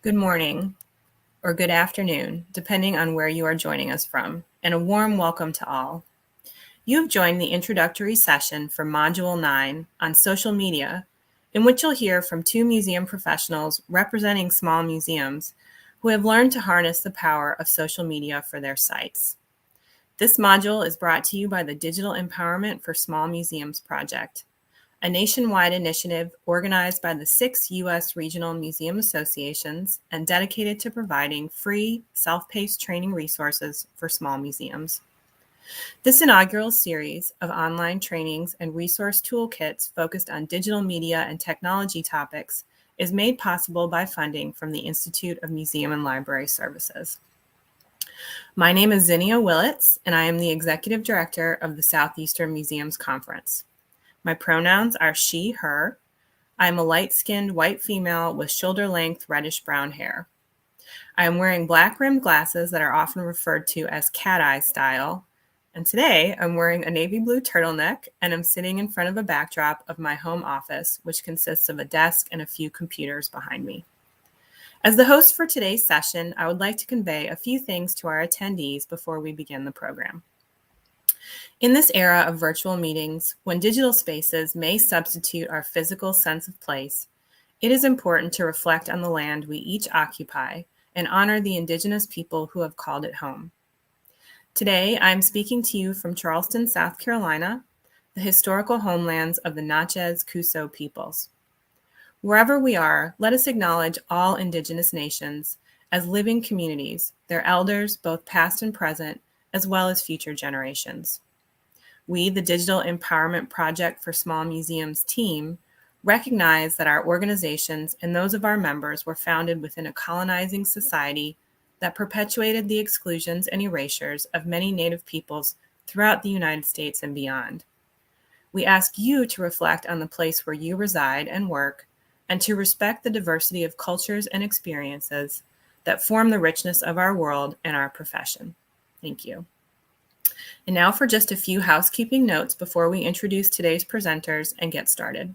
Good morning or good afternoon, depending on where you are joining us from, and a warm welcome to all. You have joined the introductory session for Module 9 on social media, in which you'll hear from two museum professionals representing small museums who have learned to harness the power of social media for their sites. This module is brought to you by the Digital Empowerment for Small Museums Project, a nationwide initiative organized by the 6 U.S. regional museum associations and dedicated to providing free, self-paced training resources for small museums. This inaugural series of online trainings and resource toolkits focused on digital media and technology topics is made possible by funding from the Institute of Museum and Library Services. My name is Zinnia Willits, and I am the Executive Director of the Southeastern Museums Conference. My pronouns are she, her. I am a light-skinned white female with shoulder-length reddish-brown hair. I am wearing black-rimmed glasses that are often referred to as cat-eye style. And today, I'm wearing a navy blue turtleneck, and I'm sitting in front of a backdrop of my home office, which consists of a desk and a few computers behind me. As the host for today's session, I would like to convey a few things to our attendees before we begin the program. In this era of virtual meetings, when digital spaces may substitute our physical sense of place, it is important to reflect on the land we each occupy and honor the Indigenous people who have called it home. Today, I'm speaking to you from Charleston, South Carolina, the historical homelands of the Natchez-Cusco peoples. Wherever we are, let us acknowledge all Indigenous nations as living communities, their elders, both past and present, as well as future generations. We, the Digital Empowerment Project for Small Museums team, recognize that our organizations and those of our members were founded within a colonizing society that perpetuated the exclusions and erasures of many Native peoples throughout the United States and beyond. We ask you to reflect on the place where you reside and work, and to respect the diversity of cultures and experiences that form the richness of our world and our profession. Thank you. And now for just a few housekeeping notes before we introduce today's presenters and get started.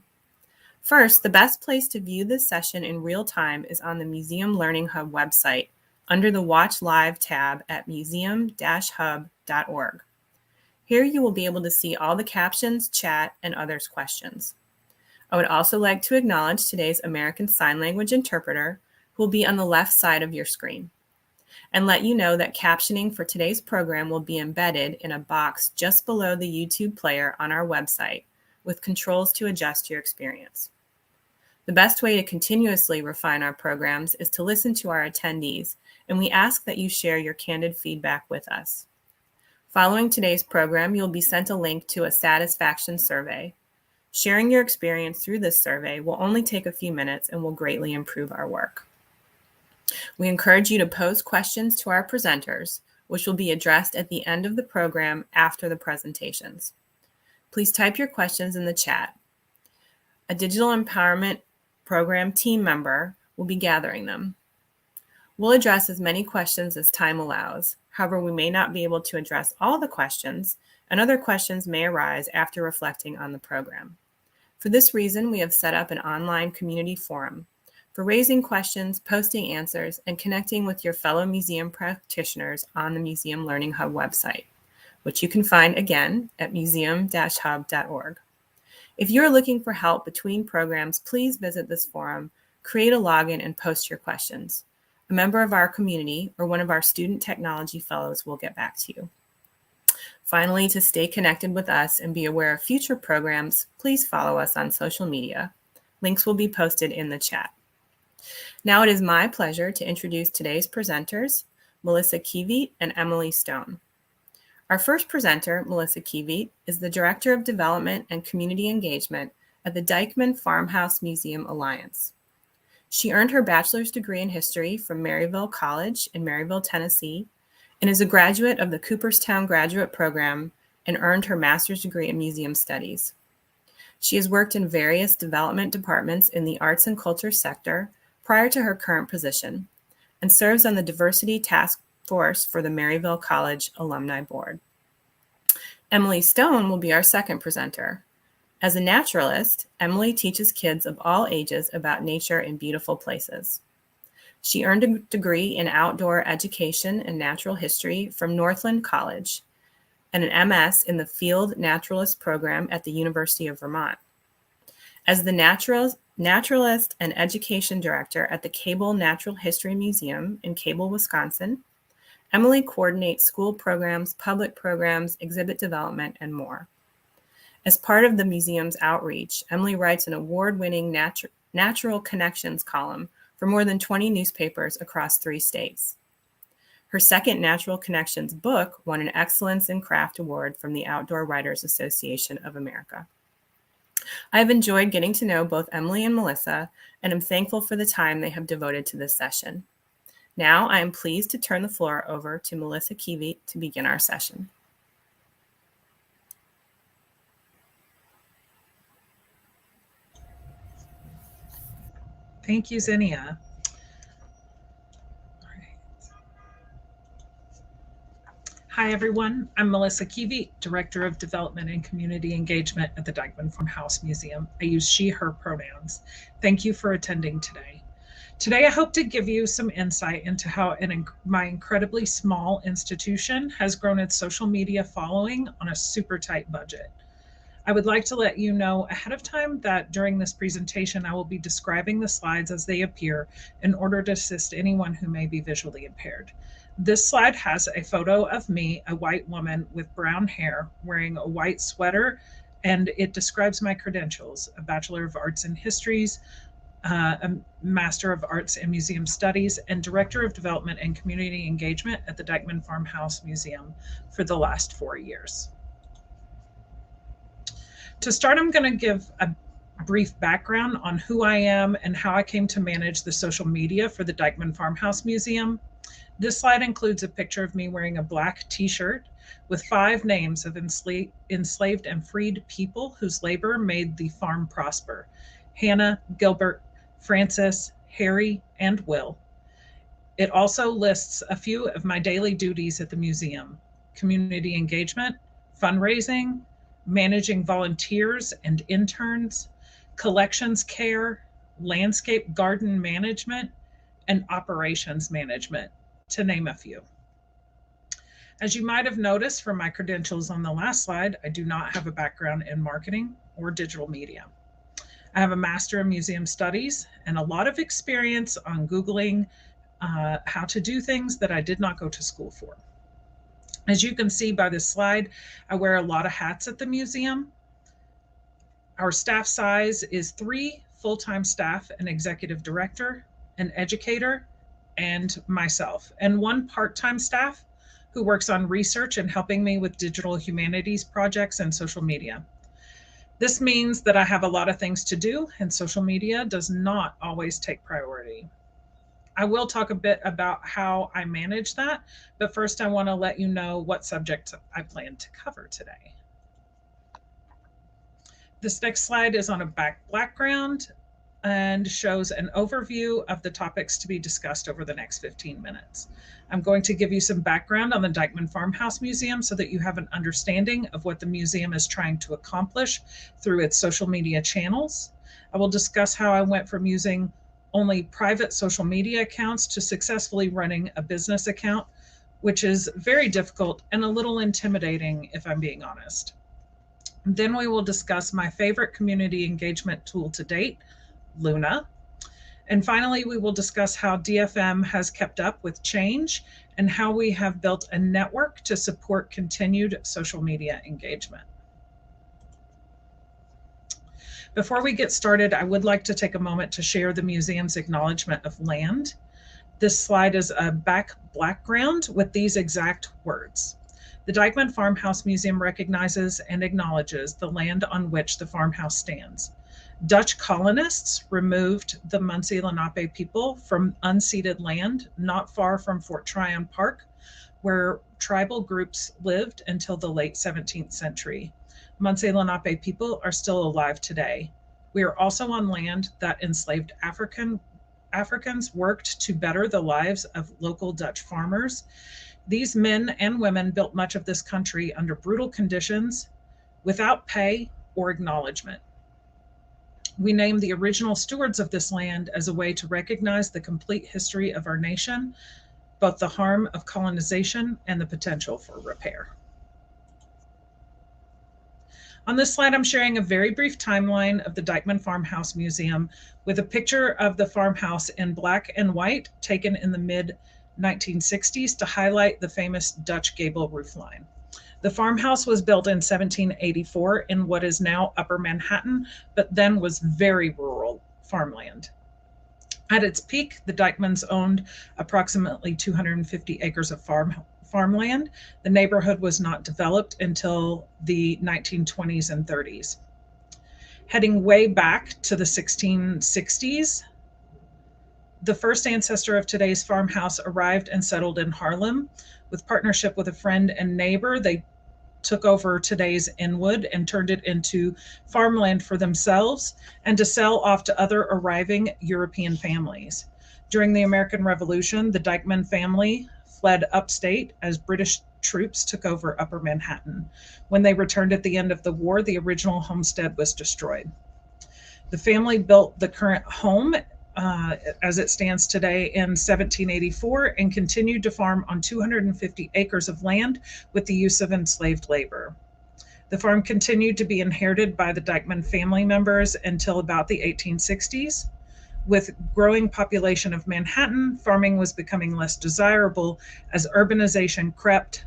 First, the best place to view this session in real time is on the Museum Learning Hub website under the Watch Live tab at museum-hub.org. Here you will be able to see all the captions, chat, and others' questions. I would also like to acknowledge today's American Sign Language interpreter, who will be on the left side of your screen, and let you know that captioning for today's program will be embedded in a box just below the YouTube player on our website with controls to adjust your experience. The best way to continuously refine our programs is to listen to our attendees, and we ask that you share your candid feedback with us. Following today's program, you'll be sent a link to a satisfaction survey. Sharing your experience through this survey will only take a few minutes and will greatly improve our work. We encourage you to pose questions to our presenters, which will be addressed at the end of the program after the presentations. Please type your questions in the chat. A Digital Empowerment Program team member will be gathering them. We'll address as many questions as time allows. However, we may not be able to address all the questions, and other questions may arise after reflecting on the program. For this reason, we have set up an online community forum for raising questions, posting answers, and connecting with your fellow museum practitioners on the Museum Learning Hub website, which you can find again at museum-hub.org. If you're looking for help between programs, please visit this forum, create a login, and post your questions. A member of our community or one of our student technology fellows will get back to you. Finally, to stay connected with us and be aware of future programs, please follow us on social media. Links will be posted in the chat. Now it is my pleasure to introduce today's presenters, Melissa Kiewiet and Emily Stone. Our first presenter, Melissa Kiewiet, is the Director of Development and Community Engagement at the Dyckman Farmhouse Museum Alliance. She earned her bachelor's degree in history from Maryville College in Maryville, Tennessee, and is a graduate of the Cooperstown Graduate Program and earned her master's degree in museum studies. She has worked in various development departments in the arts and culture sector prior to her current position, and serves on the Diversity Task Force for the Maryville College Alumni Board. Emily Stone will be our second presenter. As a naturalist, Emily teaches kids of all ages about nature in beautiful places. She earned a degree in outdoor education and natural history from Northland College and an MS in the Field Naturalist program at the University of Vermont. As the Naturalist and Education Director at the Cable Natural History Museum in Cable, Wisconsin, Emily coordinates school programs, public programs, exhibit development, and more. As part of the museum's outreach, Emily writes an award-winning Natural Connections column for more than 20 newspapers across 3 states. Her second Natural Connections book won an Excellence in Craft Award from the Outdoor Writers Association of America. I have enjoyed getting to know both Emily and Melissa, and am thankful for the time they have devoted to this session. Now, I am pleased to turn the floor over to Melissa Kiewiet to begin our session. Thank you, Zinnia. All right. Hi, everyone. I'm Melissa Kiewiet, Director of Development and Community Engagement at the Dyckman Farmhouse Museum. I use she, her pronouns. Thank you for attending today. Today, I hope to give you some insight into how my incredibly small institution has grown its social media following on a super tight budget. I would like to let you know ahead of time that during this presentation, I will be describing the slides as they appear in order to assist anyone who may be visually impaired. This slide has a photo of me, a white woman with brown hair, wearing a white sweater, and it describes my credentials: a Bachelor of Arts in Histories, a Master of Arts in Museum Studies, and Director of Development and Community Engagement at the Dyckman Farmhouse Museum for the last 4 years. To start, I'm going to give a brief background on who I am and how I came to manage the social media for the Dyckman Farmhouse Museum. This slide includes a picture of me wearing a black t-shirt with 5 names of enslaved and freed people whose labor made the farm prosper: Hannah, Gilbert, Francis, Harry, and Will. It also lists a few of my daily duties at the museum: community engagement, fundraising, managing volunteers and interns, collections care, landscape garden management, and operations management, to name a few. As you might have noticed from my credentials on the last slide, I do not have a background in marketing or digital media. I have a Master in Museum Studies and a lot of experience on Googling how to do things that I did not go to school for. As you can see by this slide, I wear a lot of hats at the museum. Our staff size is 3 full-time staff: an executive director, an educator, and myself, and 1 part-time staff who works on research and helping me with digital humanities projects and social media. This means that I have a lot of things to do, and social media does not always take priority. I will talk a bit about how I manage that, but first I want to let you know what subject I plan to cover today. This next slide is on a background and shows an overview of the topics to be discussed over the next 15 minutes. I'm going to give you some background on the Dyckman Farmhouse Museum so that you have an understanding of what the museum is trying to accomplish through its social media channels. I will discuss how I went from using only private social media accounts to successfully running a business account, which is very difficult and a little intimidating, if I'm being honest. Then we will discuss my favorite community engagement tool to date, Luna. And finally, we will discuss how DFM has kept up with change and how we have built a network to support continued social media engagement. Before we get started, I would like to take a moment to share the museum's Acknowledgement of Land. This slide is a background with these exact words. The Dyckman Farmhouse Museum recognizes and acknowledges the land on which the farmhouse stands. Dutch colonists removed the Munsee Lenape people from unceded land not far from Fort Tryon Park, where tribal groups lived until the late 17th century. Munsee Lenape people are still alive today. We are also on land that enslaved Africans worked to better the lives of local Dutch farmers. These men and women built much of this country under brutal conditions, without pay or acknowledgement. We name the original stewards of this land as a way to recognize the complete history of our nation, both the harm of colonization and the potential for repair. On this slide, I'm sharing a very brief timeline of the Dyckman Farmhouse Museum with a picture of the farmhouse in black and white taken in the mid-1960s to highlight the famous Dutch gable roofline. The farmhouse was built in 1784 in what is now Upper Manhattan, but then was very rural farmland. At its peak, the Dyckmans owned approximately 250 acres of farmland. The neighborhood was not developed until the 1920s and 30s. Heading way back to the 1660s, the first ancestor of today's farmhouse arrived and settled in Harlem. With partnership with a friend and neighbor, they took over today's Inwood and turned it into farmland for themselves and to sell off to other arriving European families. During the American Revolution, the Dyckman family fled upstate as British troops took over Upper Manhattan. When they returned at the end of the war, the original homestead was destroyed. The family built the current home as it stands today in 1784 and continued to farm on 250 acres of land with the use of enslaved labor. The farm continued to be inherited by the Dyckman family members until about the 1860s. With growing population of Manhattan, farming was becoming less desirable as urbanization crept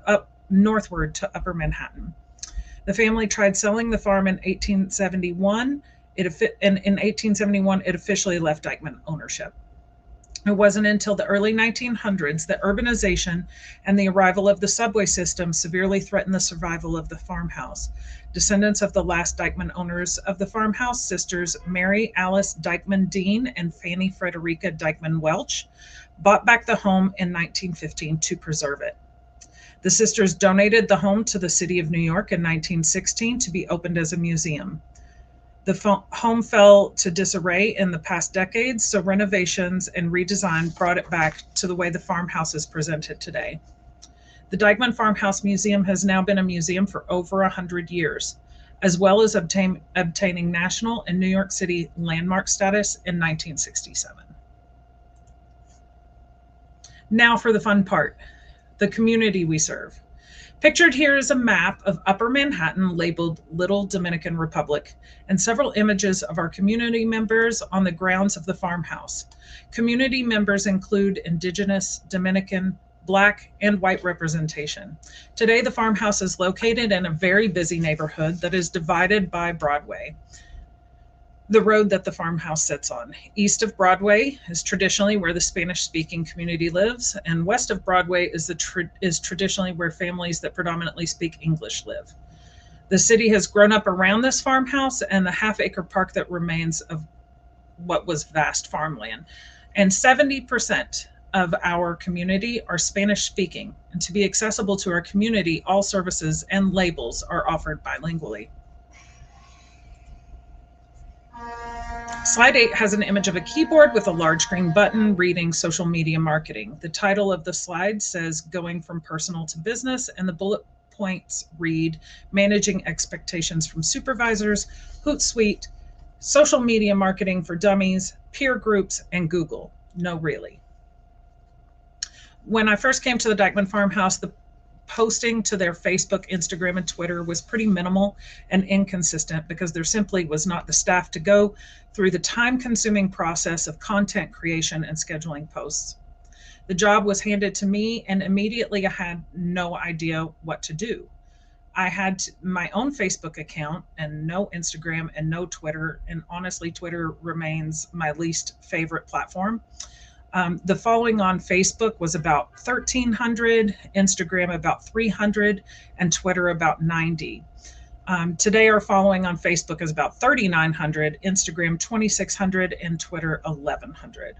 up northward to Upper Manhattan. The family tried selling the farm in 1871. In 1871, it officially left Dyckman ownership. It wasn't until the early 1900s that urbanization and the arrival of the subway system severely threatened the survival of the farmhouse. Descendants of the last Dyckman owners of the farmhouse, sisters Mary Alice Dyckman Dean and Fanny Frederica Dyckman Welch, bought back the home in 1915 to preserve it. The sisters donated the home to the city of New York in 1916 to be opened as a museum. The home fell to disarray in the past decades, so renovations and redesign brought it back to the way the farmhouse is presented today. The Dyckman Farmhouse Museum has now been a museum for over 100 years, as well as obtaining national and New York City landmark status in 1967. Now for the fun part, the community we serve. Pictured here is a map of Upper Manhattan labeled Little Dominican Republic and several images of our community members on the grounds of the farmhouse. Community members include Indigenous, Dominican, Black, and white representation. Today, the farmhouse is located in a very busy neighborhood that is divided by Broadway, the road that the farmhouse sits on. East of Broadway is traditionally where the Spanish-speaking community lives, and west of Broadway is traditionally where families that predominantly speak English live. The city has grown up around this farmhouse and the half-acre park that remains of what was vast farmland. And 70% of our community are Spanish-speaking, and to be accessible to our community, all services and labels are offered bilingually. Slide 8 has an image of a keyboard with a large green button reading social media marketing. The title of the slide says Going from Personal to Business, and the bullet points read Managing Expectations from Supervisors, Hootsuite, Social Media Marketing for Dummies, Peer Groups, and Google. No, really. When I first came to the Dyckman Farmhouse, the posting to their Facebook, Instagram, and Twitter was pretty minimal and inconsistent because there simply was not the staff to go through the time-consuming process of content creation and scheduling posts. The job was handed to me, and immediately I had no idea what to do. I had my own Facebook account and no Instagram and no Twitter, and honestly, Twitter remains my least favorite platform. The following on Facebook was about 1,300, Instagram about 300, and Twitter about 90. Today, our following on Facebook is about 3,900, Instagram 2,600, and Twitter 1,100.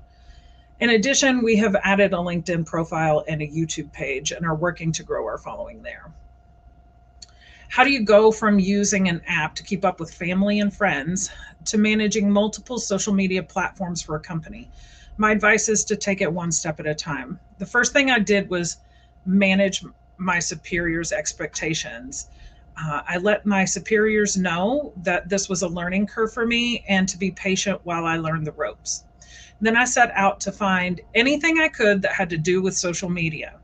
In addition, we have added a LinkedIn profile and a YouTube page and are working to grow our following there. How do you go from using an app to keep up with family and friends to managing multiple social media platforms for a company? My advice is to take it one step at a time. The first thing I did was manage my superiors' expectations. I let my superiors know that this was a learning curve for me and to be patient while I learned the ropes. Then I set out to find anything I could that had to do with social media.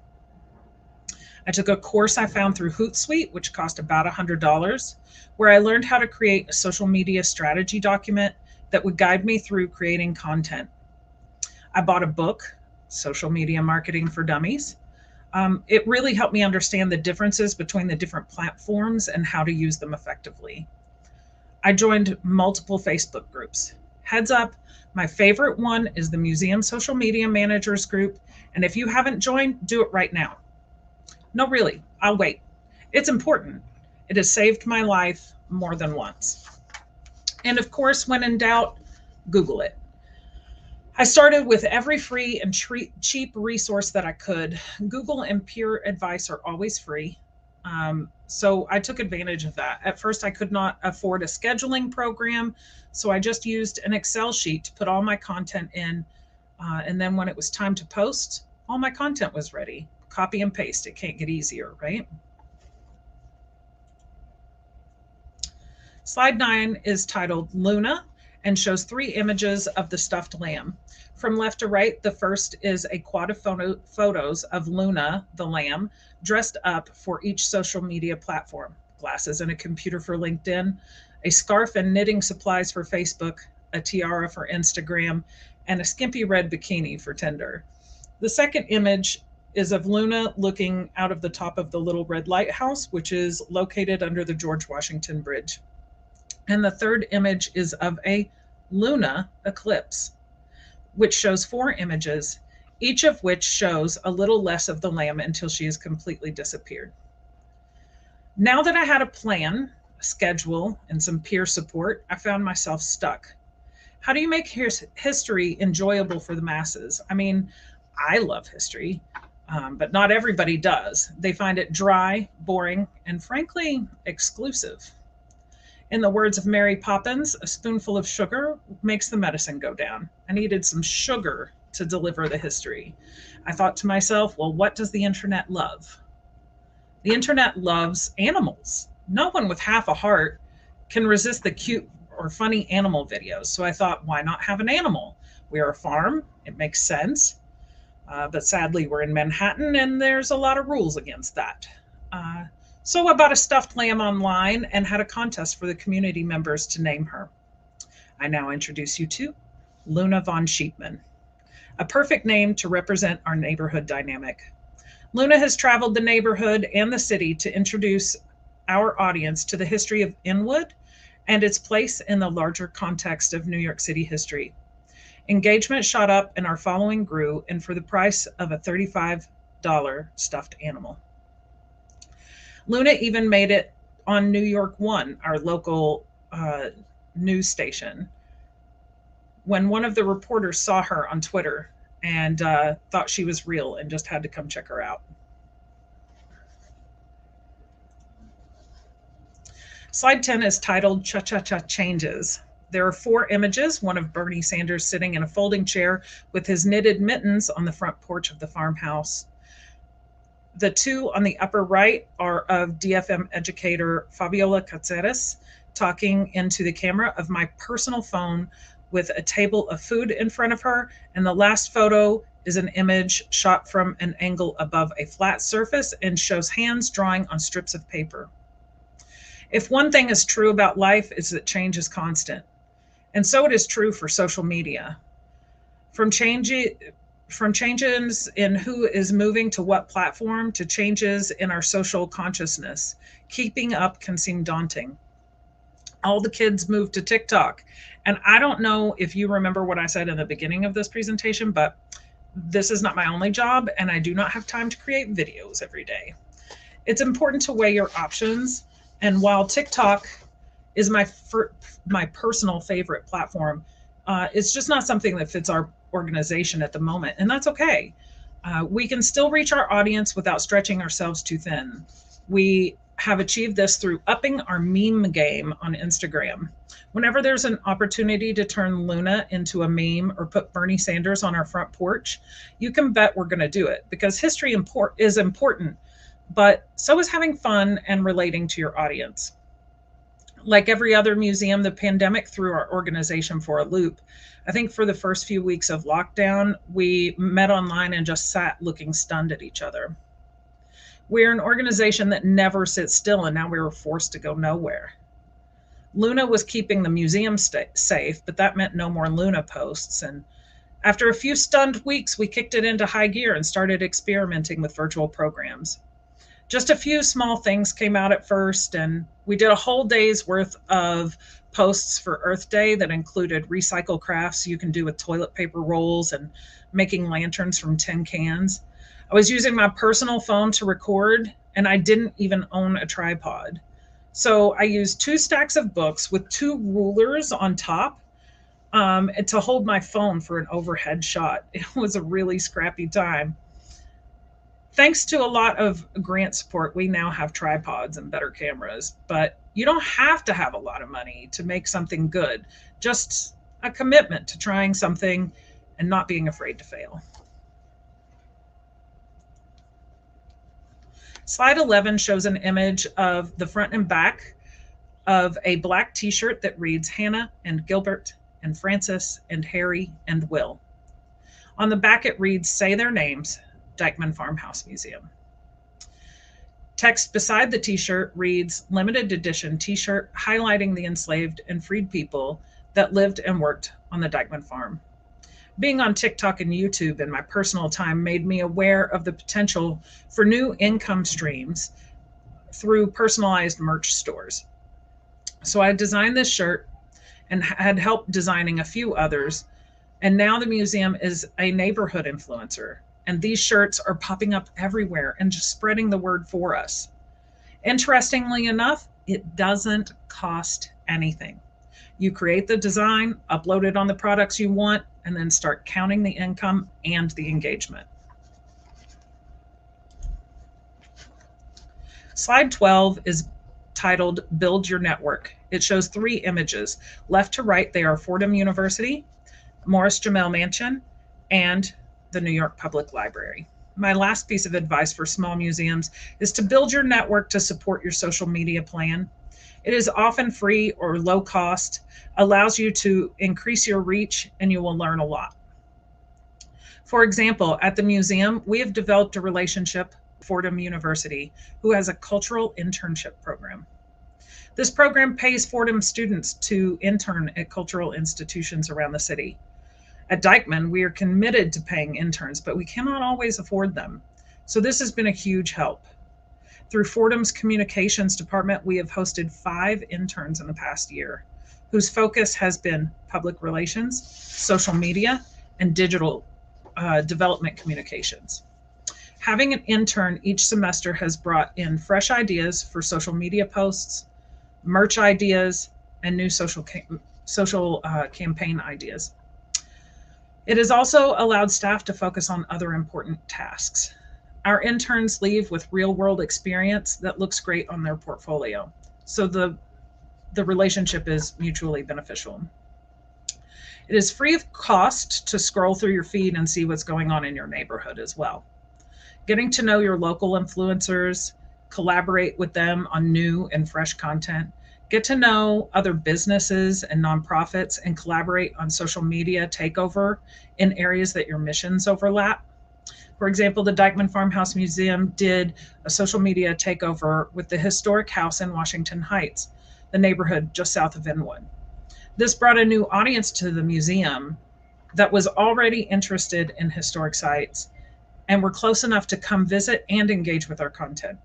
I took a course I found through Hootsuite, which cost about $100, where I learned how to create a social media strategy document that would guide me through creating content. I bought a book, Social Media Marketing for Dummies. It really helped me understand the differences between the different platforms and how to use them effectively. I joined multiple Facebook groups. Heads up, my favorite one is the Museum Social Media Managers group. And if you haven't joined, do it right now. No, really, I'll wait. It's important. It has saved my life more than once. And of course, when in doubt, Google it. I started with every free and cheap resource that I could. Google and Peer Advice are always free. So I took advantage of that. At first, I could not afford a scheduling program, so I just used an Excel sheet to put all my content in. And then when it was time to post, all my content was ready. Copy and paste. It can't get easier, right? Slide 9 is titled Luna and shows 3 images of the stuffed lamb. From left to right, the first is a quad of photos of Luna, the lamb, dressed up for each social media platform. Glasses and a computer for LinkedIn, a scarf and knitting supplies for Facebook, a tiara for Instagram, and a skimpy red bikini for Tinder. The second image is of Luna looking out of the top of the Little Red Lighthouse, which is located under the George Washington Bridge. And the third image is of a Luna eclipse, which shows 4 images, each of which shows a little less of the lamb until she has completely disappeared. Now that I had a plan, a schedule, and some peer support, I found myself stuck. How do you make history enjoyable for the masses? I mean, I love history, but not everybody does. They find it dry, boring, and frankly, exclusive. In the words of Mary Poppins, a spoonful of sugar makes the medicine go down. I needed some sugar to deliver the history. I thought to myself, well, what does the internet love? The internet loves animals. No one with half a heart can resist the cute or funny animal videos. So I thought, why not have an animal? We are a farm. It makes sense. But sadly, we're in Manhattan and there's a lot of rules against that. So I bought a stuffed lamb online and had a contest for the community members to name her. I now introduce you to Luna von Sheepman, a perfect name to represent our neighborhood dynamic. Luna has traveled the neighborhood and the city to introduce our audience to the history of Inwood and its place in the larger context of New York City history. Engagement shot up and our following grew, and for the price of a $35 stuffed animal. Luna even made it on New York One, our local news station, when one of the reporters saw her on Twitter and thought she was real and just had to come check her out. Slide 10 is titled Cha-Cha-Cha Changes. There are 4 images, one of Bernie Sanders sitting in a folding chair with his knitted mittens on the front porch of the farmhouse. The 2 on the upper right are of DFM educator Fabiola Caceres talking into the camera of my personal phone with a table of food in front of her. And the last photo is an image shot from an angle above a flat surface and shows hands drawing on strips of paper. If one thing is true about life, it's that change is constant. And so it is true for social media. From changes in who is moving to what platform to changes in our social consciousness, keeping up can seem daunting. All the kids moved to TikTok. And I don't know if you remember what I said in the beginning of this presentation, but this is not my only job, and I do not have time to create videos every day. It's important to weigh your options. And while TikTok is my personal favorite platform, it's just not something that fits our organization at the moment, and that's okay. We can still reach our audience without stretching ourselves too thin. We have achieved this through upping our meme game on Instagram. Whenever there's an opportunity to turn Luna into a meme or put Bernie Sanders on our front porch, you can bet we're going to do it, because history is important, but so is having fun and relating to your audience. Like every other museum, the pandemic threw our organization for a loop. I think for the first few weeks of lockdown, we met online and just sat looking stunned at each other. We're an organization that never sits still, and now we were forced to go nowhere. Luna was keeping the museum safe, but that meant no more Luna posts. And after a few stunned weeks, we kicked it into high gear and started experimenting with virtual programs. Just a few small things came out at first, and we did a whole day's worth of posts for Earth Day that included recycle crafts you can do with toilet paper rolls and making lanterns from tin cans. I was using my personal phone to record, and I didn't even own a tripod. So I used 2 stacks of books with 2 rulers on top to hold my phone for an overhead shot. It was a really scrappy time. Thanks to a lot of grant support, we now have tripods and better cameras, but you don't have to have a lot of money to make something good. Just a commitment to trying something and not being afraid to fail. Slide 11 shows an image of the front and back of a black t-shirt that reads Hannah and Gilbert and Francis and Harry and Will. On the back it reads, "Say their names, Dyckman Farmhouse Museum." Text beside the t-shirt reads, "Limited edition t-shirt highlighting the enslaved and freed people that lived and worked on the Dyckman farm." Being on TikTok and YouTube in my personal time made me aware of the potential for new income streams through personalized merch stores. So I designed this shirt and had help designing a few others. And now the museum is a neighborhood influencer. And these shirts are popping up everywhere and just spreading the word for us. Interestingly enough, it doesn't cost anything. You create the design, upload it on the products you want, and then start counting the income and the engagement. Slide 12 is titled Build Your Network. It shows 3 images. Left to right, they are Fordham University, Morris Jamel Mansion, and the New York Public Library. My last piece of advice for small museums is to build your network to support your social media plan. It is often free or low cost, allows you to increase your reach, and you will learn a lot. For example, at the museum, we have developed a relationship with Fordham University, who has a cultural internship program. This program pays Fordham students to intern at cultural institutions around the city. At Dyckman, we are committed to paying interns, but we cannot always afford them. So this has been a huge help. Through Fordham's communications department, we have hosted 5 interns in the past year, whose focus has been public relations, social media, and digital development communications. Having an intern each semester has brought in fresh ideas for social media posts, merch ideas, and new social campaign ideas. It has also allowed staff to focus on other important tasks. Our interns leave with real-world experience that looks great on their portfolio. So the relationship is mutually beneficial. It is free of cost to scroll through your feed and see what's going on in your neighborhood as well. Getting to know your local influencers, collaborate with them on new and fresh content, get to know other businesses and nonprofits, and collaborate on social media takeover in areas that your missions overlap. For example, the Dyckman Farmhouse Museum did a social media takeover with the historic house in Washington Heights, the neighborhood just south of Inwood. This brought a new audience to the museum that was already interested in historic sites and were close enough to come visit and engage with our content.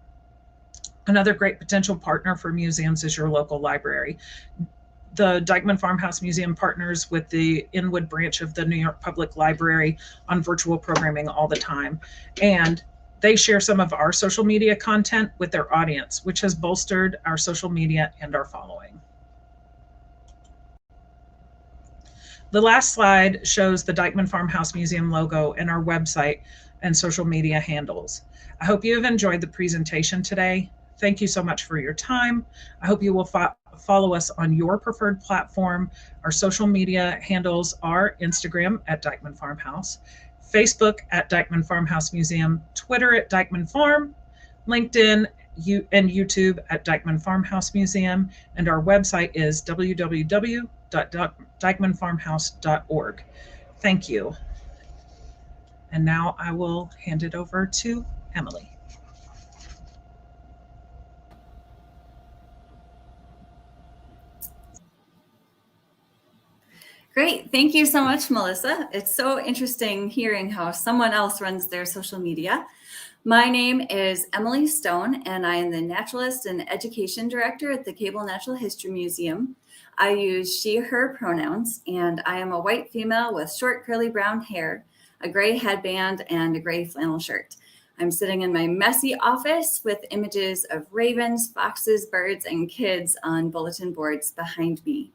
Another great potential partner for museums is your local library. The Dyckman Farmhouse Museum partners with the Inwood branch of the New York Public Library on virtual programming all the time. And they share some of our social media content with their audience, which has bolstered our social media and our following. The last slide shows the Dyckman Farmhouse Museum logo and our website and social media handles. I hope you have enjoyed the presentation today. Thank you so much for your time. I hope you will follow us on your preferred platform. Our social media handles are Instagram at Dyckman Farmhouse, Facebook at Dyckman Farmhouse Museum, Twitter at Dyckman Farm, LinkedIn, and YouTube at Dyckman Farmhouse Museum, and our website is www.dyckmanfarmhouse.org. Thank you. And now I will hand it over to Emily. Great. Thank you so much, Melissa. It's so interesting hearing how someone else runs their social media. My name is Emily Stone, and I am the Naturalist and Education Director at the Cable Natural History Museum. I use she, her pronouns, and I am a white female with short curly brown hair, a gray headband, and a gray flannel shirt. I'm sitting in my messy office with images of ravens, foxes, birds, and kids on bulletin boards behind me.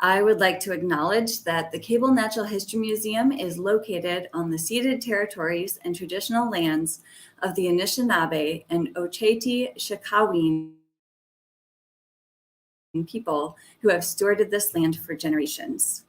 I would like to acknowledge that the Cable Natural History Museum is located on the ceded territories and traditional lands of the Anishinaabe and Oceti-Sakowin people who have stewarded this land for generations.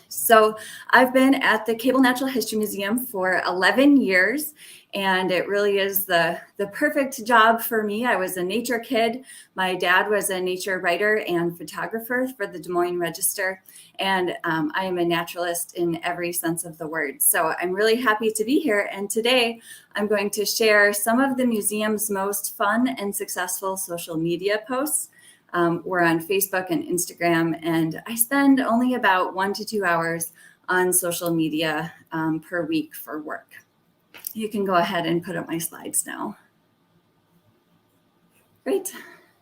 So I've been at the Cable Natural History Museum for 11 years, and it really is the perfect job for me. I was a nature kid. My dad was a nature writer and photographer for the Des Moines Register, and I am a naturalist in every sense of the word. So I'm really happy to be here, and today I'm going to share some of the museum's most fun and successful social media posts. We're on Facebook and Instagram, and I spend only about 1 to 2 hours on social media per week for work. You can go ahead and put up my slides now. Great.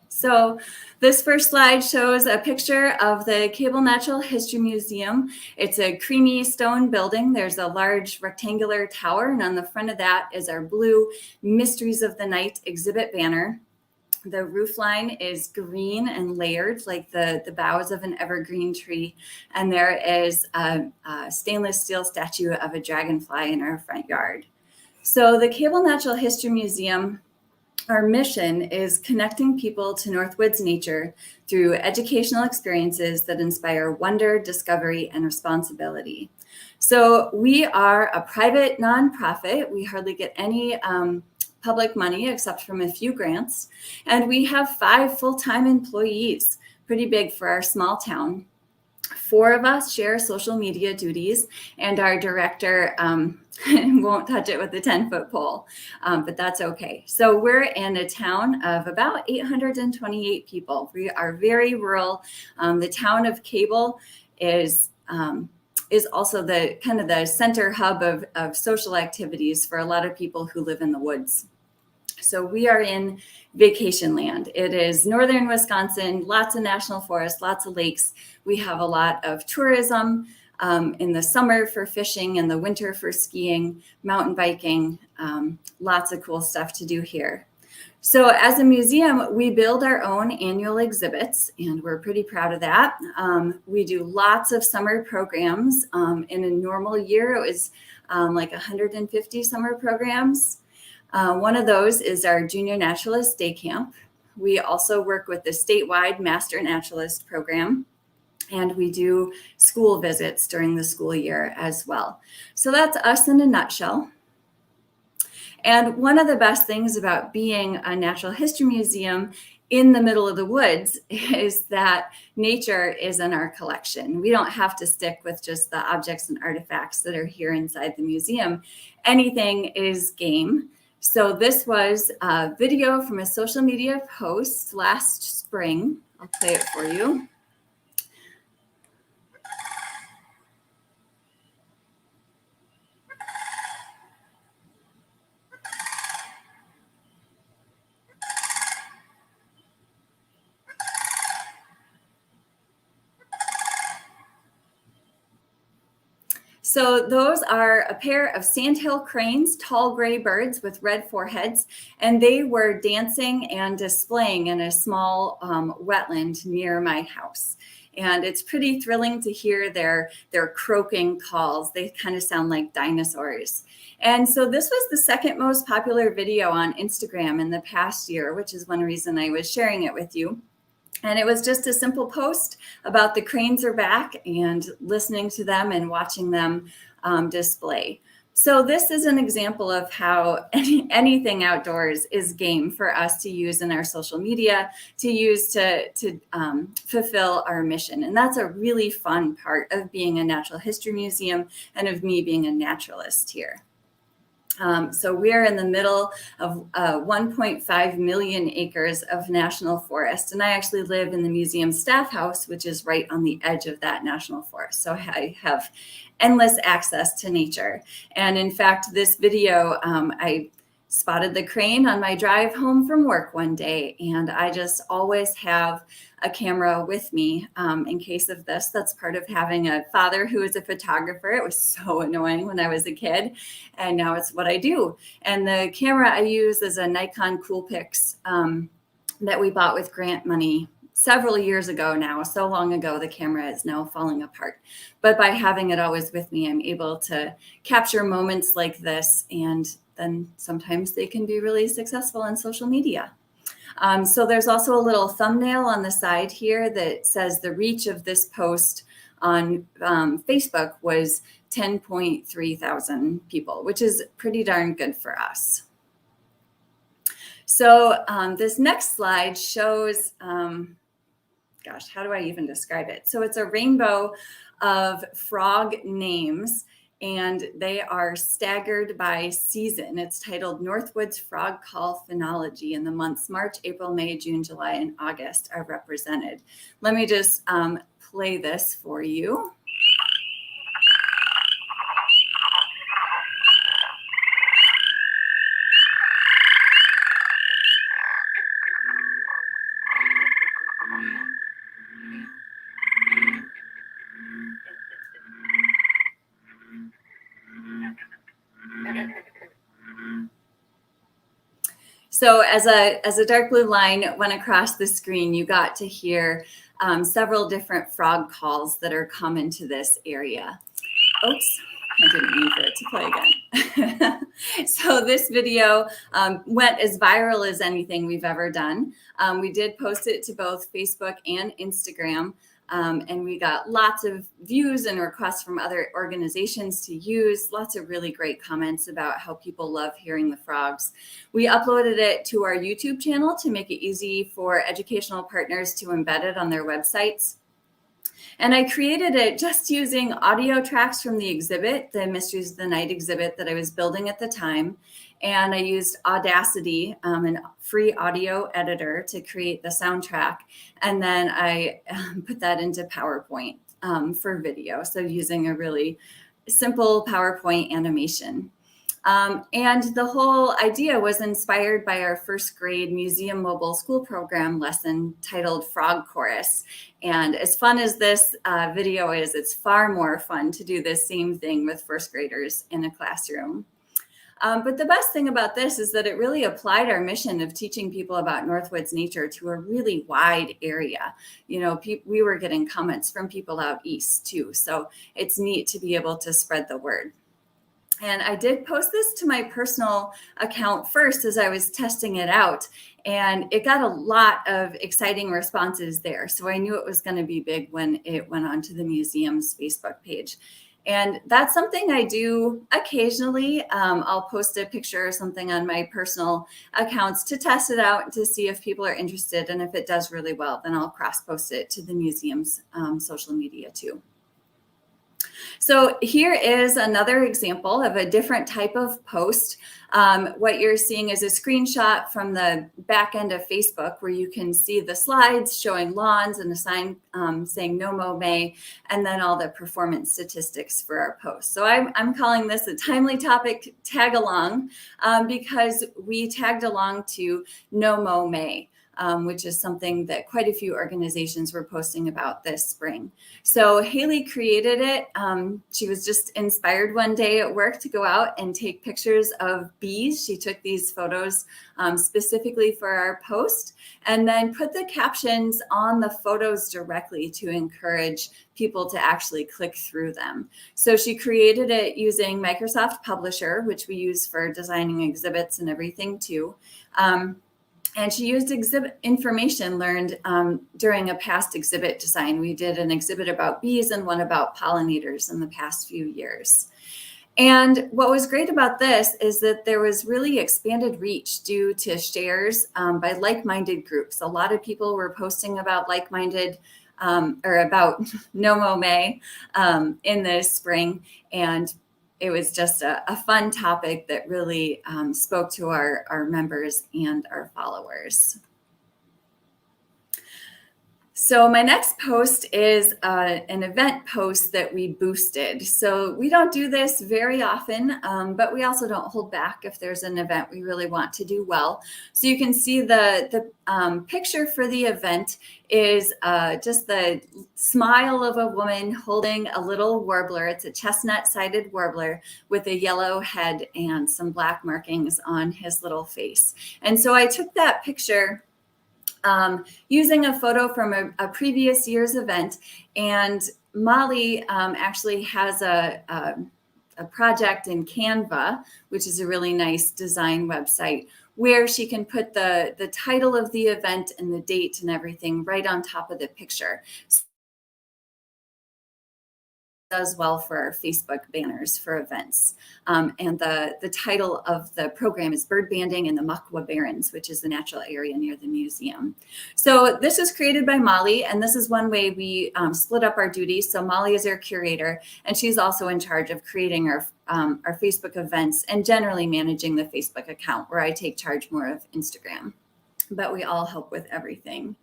So this first slide shows a picture of the Cable Natural History Museum. It's a creamy stone building. There's a large rectangular tower, and on the front of that is our blue Mysteries of the Night exhibit banner. The roof line is green and layered like the boughs of an evergreen tree. And there is a stainless steel statue of a dragonfly in our front yard. So the Cable Natural History Museum, our mission is connecting people to Northwoods nature through educational experiences that inspire wonder, discovery, and responsibility. So we are a private nonprofit. We hardly get any public money except from a few grants. And we have 5 full-time employees, pretty big for our small town. 4 of us share social media duties, and our director won't touch it with a 10-foot pole, but that's okay. So we're in a town of about 828 people. We are very rural. The town of Cable is also the kind of the center hub of social activities for a lot of people who live in the woods. So we are in vacation land. It is northern Wisconsin, lots of national forests, lots of lakes. We have a lot of tourism in the summer for fishing, in the winter for skiing, mountain biking, lots of cool stuff to do here. So as a museum, we build our own annual exhibits, and we're pretty proud of that. We do lots of summer programs. In a normal year, it was like 150 summer programs. One of those is our Junior Naturalist Day Camp. We also work with the statewide Master Naturalist program, and we do school visits during the school year as well. So that's us in a nutshell. And one of the best things about being a natural history museum in the middle of the woods is that nature is in our collection. We don't have to stick with just the objects and artifacts that are here inside the museum. Anything is game. So this was a video from a social media post last spring. I'll play it for you. So those are a pair of sandhill cranes, tall gray birds with red foreheads, and they were dancing and displaying in a small wetland near my house. And it's pretty thrilling to hear their croaking calls. They kind of sound like dinosaurs. And so this was the second most popular video on Instagram in the past year, which is one reason I was sharing it with you. And it was just a simple post about the cranes are back and listening to them and watching them display. So this is an example of how anything outdoors is game for us to use in our social media, to use to fulfill our mission. And that's a really fun part of being a natural history museum and of me being a naturalist here. So we're in the middle of 1.5 million acres of national forest. And I actually live in the museum staff house, which is right on the edge of that national forest. So I have endless access to nature. And in fact, this video, I spotted the crane on my drive home from work one day, and I just always have a camera with me in case of this. That's part of having a father who is a photographer. It was so annoying when I was a kid, and now it's what I do. And the camera I use is a Nikon Coolpix that we bought with grant money several years ago now. So long ago, the camera is now falling apart. But by having it always with me, I'm able to capture moments like this, and then sometimes they can be really successful on social media. So there's also a little thumbnail on the side here that says the reach of this post on Facebook was 10.3 thousand people, which is pretty darn good for us. So this next slide shows, gosh, how do I even describe it? So it's a rainbow of frog names, and they are staggered by season. It's titled Northwood's Frog Call Phonology, and the months March, April, May, June, July, and August are represented. Let me just play this for you. So as a dark blue line went across the screen, you got to hear several different frog calls that are common to this area. Oops, I didn't mean for it to play again. So this video went as viral as anything we've ever done. We did post it to both Facebook and Instagram. And we got lots of views and requests from other organizations to use, lots of really great comments about how people love hearing the frogs. We uploaded it to our YouTube channel to make it easy for educational partners to embed it on their websites. And I created it just using audio tracks from the exhibit, the Mysteries of the Night exhibit that I was building at the time. And I used Audacity, an free audio editor, to create the soundtrack. And then I put that into PowerPoint for video. So using a really simple PowerPoint animation. And the whole idea was inspired by our first grade museum mobile school program lesson titled Frog Chorus. And as fun as this video is, it's far more fun to do this same thing with first graders in a classroom. But the best thing about this is that it really applied our mission of teaching people about Northwood's nature to a really wide area. You know, we were getting comments from people out east too. So it's neat to be able to spread the word. And I did post this to my personal account first as I was testing it out. And it got a lot of exciting responses there. So I knew it was going to be big when it went onto the museum's Facebook page. And that's something I do occasionally. I'll post a picture or something on my personal accounts to test it out to see if people are interested. And if it does really well, then I'll cross-post it to the museum's social media too. So here is another example of a different type of post. What you're seeing is a screenshot from the back end of Facebook where you can see the slides showing lawns and a sign saying Nomo May, and then all the performance statistics for our post. So I'm calling this a timely topic tag along because we tagged along to Nomo May. Which is something that quite a few organizations were posting about this spring. So Haley created it. She was just inspired one day at work to go out and take pictures of bees. She took these photos specifically for our post and then put the captions on the photos directly to encourage people to actually click through them. So she created it using Microsoft Publisher, which we use for designing exhibits and everything too. And she used exhibit information learned during a past exhibit design. We did an exhibit about bees and one about pollinators in the past few years. And what was great about this is that there was really expanded reach due to shares by like-minded groups. A lot of people were posting about like-minded or about Nomo May in the spring. And it was just a fun topic that really spoke to our members and our followers. So my next post is an event post that we boosted. So we don't do this very often, but we also don't hold back if there's an event we really want to do well. So you can see the picture for the event is just the smile of a woman holding a little warbler. It's a chestnut-sided warbler with a yellow head and some black markings on his little face. And so I took that picture using a photo from a previous year's event. And Molly actually has a project in Canva, which is a really nice design website, where she can put the title of the event and the date and everything right on top of the picture. Does well for our Facebook banners for events. And the title of the program is Bird Banding in the Muckwa Barrens, which is the natural area near the museum. So this was created by Molly, and this is one way we split up our duties. So Molly is our curator, and she's also in charge of creating our Facebook events and generally managing the Facebook account, where I take charge more of Instagram. But we all help with everything.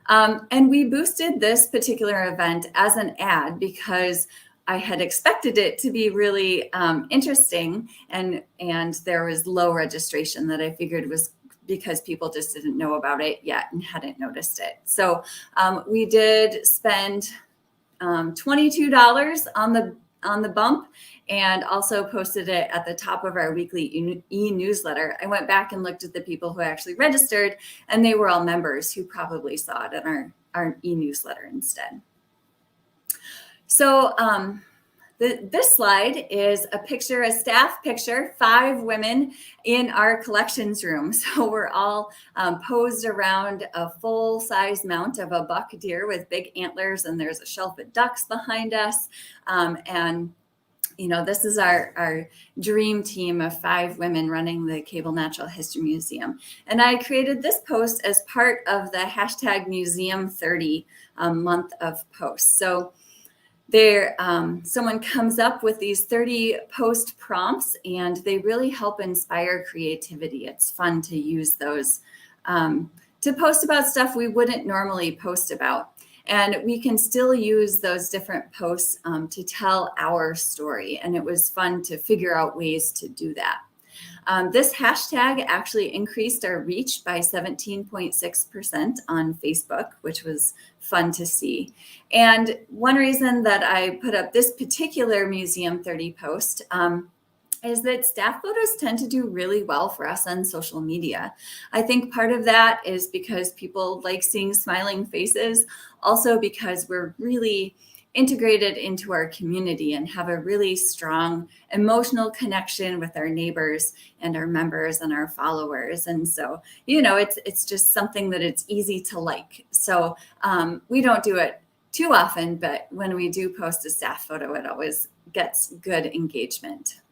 And we boosted this particular event as an ad because I had expected it to be really interesting, and there was low registration that I figured was because people just didn't know about it yet and hadn't noticed it. So we did spend $22 on the bump, and also posted it at the top of our weekly e-newsletter. I went back and looked at the people who actually registered, and they were all members who probably saw it in our e-newsletter instead. So this slide is a staff picture, 5 women in our collections room. So we're all posed around a full-size mount of a buck deer with big antlers, and there's a shelf of ducks behind us. And you know, this is our dream team of 5 women running the Cable Natural History Museum. And I created this post as part of the hashtag Museum30 month of posts. So there, someone comes up with these 30 post prompts, and they really help inspire creativity. It's fun to use those to post about stuff we wouldn't normally post about. And we can still use those different posts to tell our story. And it was fun to figure out ways to do that. This hashtag actually increased our reach by 17.6% on Facebook, which was fun to see. And one reason that I put up this particular Museum 30 post is that staff photos tend to do really well for us on social media. I think part of that is because people like seeing smiling faces, also because we're really integrated into our community and have a really strong emotional connection with our neighbors and our members and our followers. And so, you know, it's just something that it's easy to like. So we don't do it too often, but when we do post a staff photo, it always gets good engagement.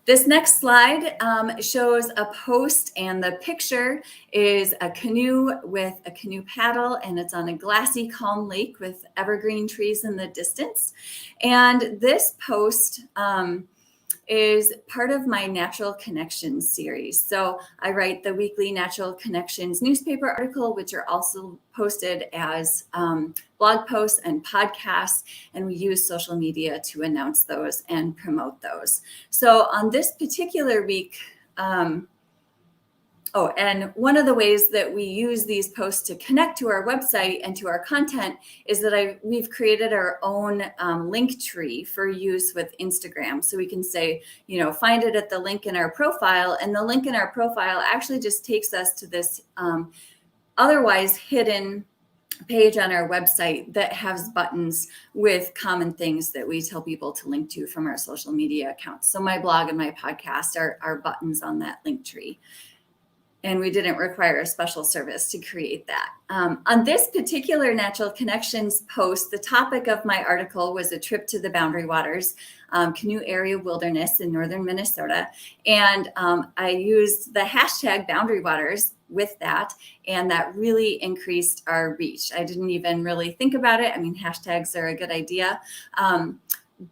This next slide shows a post, and the picture is a canoe with a canoe paddle, and it's on a glassy, calm lake with evergreen trees in the distance. And this post is part of my Natural Connections series. So I write the weekly Natural Connections newspaper article, which are also posted as blog posts and podcasts, and we use social media to announce those and promote those. So on this particular week, and one of the ways that we use these posts to connect to our website and to our content is that we've created our own link tree for use with Instagram. So we can say, you know, find it at the link in our profile, and the link in our profile actually just takes us to this otherwise hidden page on our website that has buttons with common things that we tell people to link to from our social media accounts. So my blog and my podcast are buttons on that link tree. And we didn't require a special service to create that. On this particular Natural Connections post, the topic of my article was a trip to the Boundary Waters. canoe area wilderness in northern Minnesota. And I used the hashtag Boundary Waters with that, and that really increased our reach. I didn't even really think about it. I mean, hashtags are a good idea,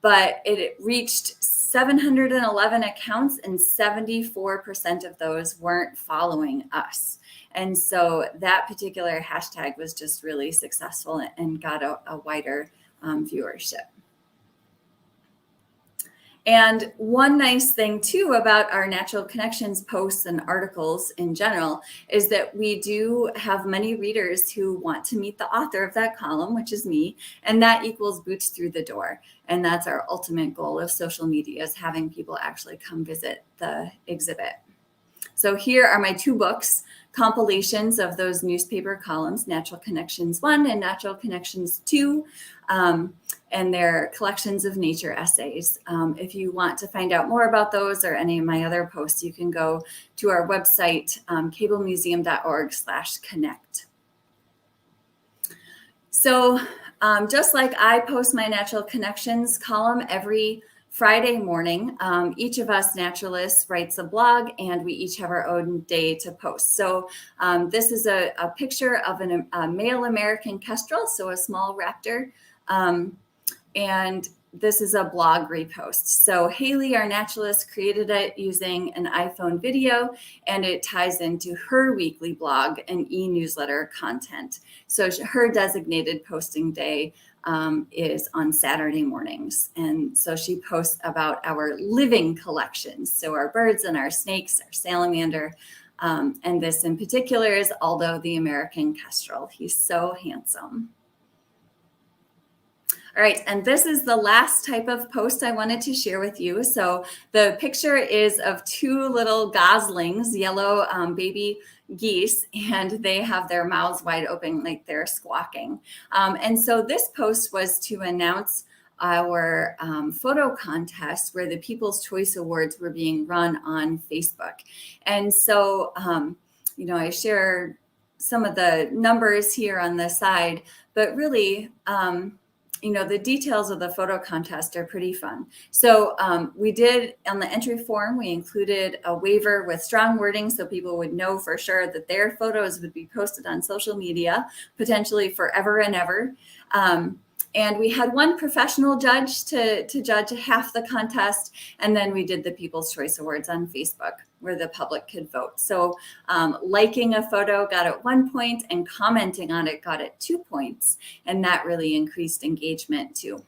but it reached 711 accounts, and 74% of those weren't following us. And so that particular hashtag was just really successful and got a wider viewership. And one nice thing too about our Natural Connections posts and articles in general is that we do have many readers who want to meet the author of that column, which is me, and that equals boots through the door. And that's our ultimate goal of social media, is having people actually come visit the exhibit. So here are my 2 books, compilations of those newspaper columns, Natural Connections 1 and Natural Connections 2, and they're collections of nature essays. If you want to find out more about those or any of my other posts, you can go to our website, cablemuseum.org/connect. So just like I post my Natural Connections column every Friday morning, each of us naturalists writes a blog, and we each have our own day to post. So this is a picture of a male American kestrel, so a small raptor, and this is a blog repost. So Haley, our naturalist, created it using an iPhone video, and it ties into her weekly blog and e-newsletter content. So her designated posting day is on Saturday mornings. And so she posts about our living collections. So our birds and our snakes, our salamander. And this in particular is Aldo, the American kestrel. He's so handsome. All right, and this is the last type of post I wanted to share with you. So the picture is of 2 little goslings, yellow baby geese, and they have their mouths wide open like they're squawking. And so this post was to announce our photo contest where the People's Choice Awards were being run on Facebook. And so, I share some of the numbers here on the side, but really, the details of the photo contest are pretty fun. So we did, on the entry form, we included a waiver with strong wording so people would know for sure that their photos would be posted on social media, potentially forever and ever. And we had one professional judge to judge half the contest. And then we did the People's Choice Awards on Facebook where the public could vote. So liking a photo got it 1 point and commenting on it got it 2 points. And that really increased engagement too.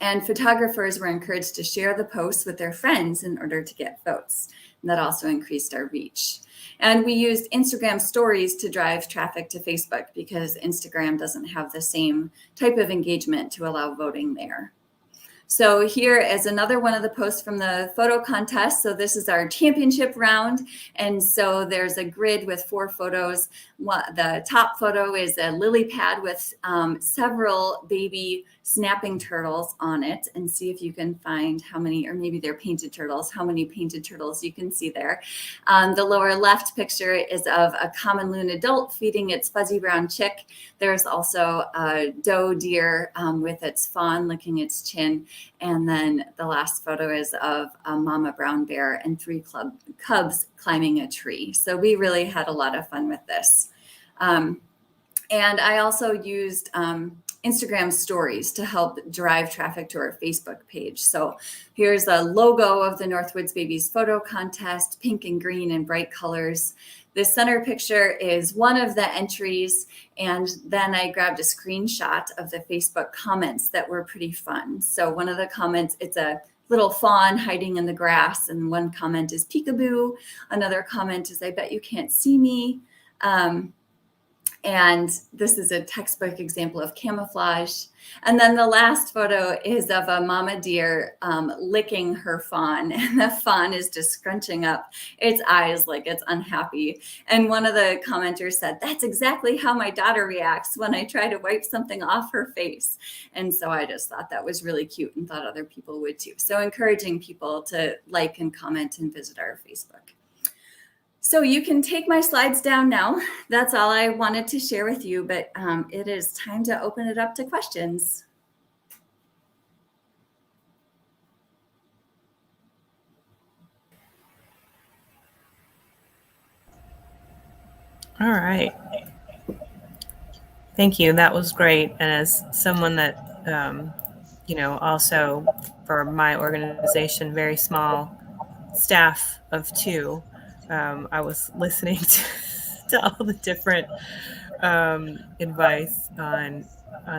And photographers were encouraged to share the posts with their friends in order to get votes. And that also increased our reach. And we used Instagram stories to drive traffic to Facebook because Instagram doesn't have the same type of engagement to allow voting there. So here is another one of the posts from the photo contest. So this is our championship round. And so there's a grid with 4 photos. The top photo is a lily pad with several baby snapping turtles on it, and see if you can find how many, or maybe they're painted turtles, how many painted turtles you can see there. The lower left picture is of a common loon adult feeding its fuzzy brown chick. There's also a doe deer with its fawn licking its chin. And then the last photo is of a mama brown bear and 3 cubs climbing a tree. So we really had a lot of fun with this. And I also used Instagram stories to help drive traffic to our Facebook page. So here's a logo of the Northwoods Babies photo contest, pink and green and bright colors. The center picture is one of the entries, and then I grabbed a screenshot of the Facebook comments that were pretty fun. So one of the comments, it's a little fawn hiding in the grass, and one comment is peekaboo. Another comment is, I bet you can't see me. And this is a textbook example of camouflage. And then the last photo is of a mama deer licking her fawn. And the fawn is just scrunching up its eyes like it's unhappy. And one of the commenters said, that's exactly how my daughter reacts when I try to wipe something off her face. And so I just thought that was really cute and thought other people would too. So encouraging people to like and comment and visit our Facebook. So you can take my slides down now. That's all I wanted to share with you, but it is time to open it up to questions. All right. Thank you. That was great. And as someone that, also for my organization, very small staff of 2, I was listening to all the different advice on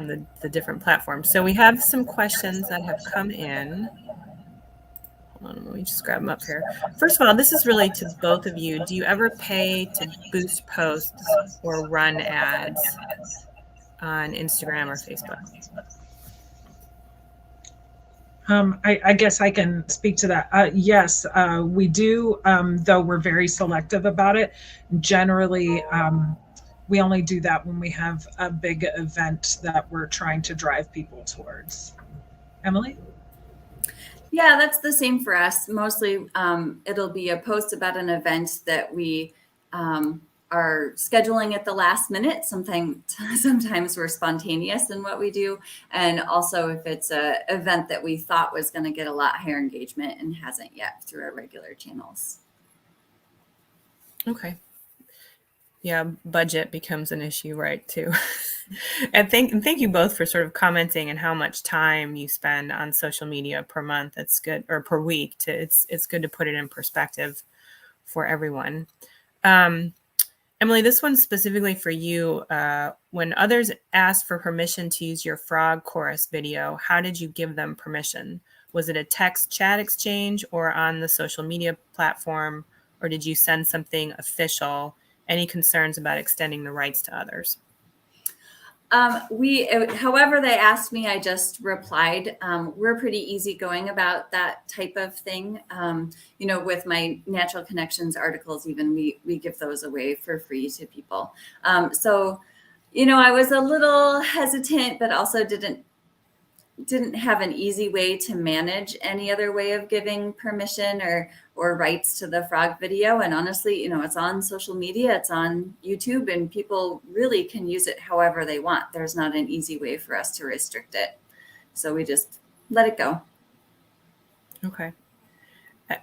the different platforms. So we have some questions that have come in. Hold on, let me just grab them up here. First of all, this is really to both of you. Do you ever pay to boost posts or run ads on Instagram or Facebook? I guess I can speak to that. Yes, we do, though we're very selective about it. Generally, we only do that when we have a big event that we're trying to drive people towards. Emily? Yeah, that's the same for us. Mostly it'll be a post about an event that we are scheduling at the last minute. Sometimes we're spontaneous in what we do. And also if it's an event that we thought was going to get a lot higher engagement and hasn't yet through our regular channels. Okay. Yeah, budget becomes an issue, right, too. And thank you both for sort of commenting on how much time you spend on social media per month. It's good, or per week. It's good to put it in perspective for everyone. Emily, this one's specifically for you. When others asked for permission to use your frog chorus video, how did you give them permission? Was it a text chat exchange or on the social media platform, or did you send something official? Any concerns about extending the rights to others? However they asked me, I just replied. We're pretty easygoing about that type of thing. With my Natural Connections articles, even we give those away for free to people. So I was a little hesitant, but also didn't have an easy way to manage any other way of giving permission or rights to the frog video. And honestly, it's on social media, it's on YouTube, and people really can use it however they want. There's not an easy way for us to restrict it. So we just let it go. Okay.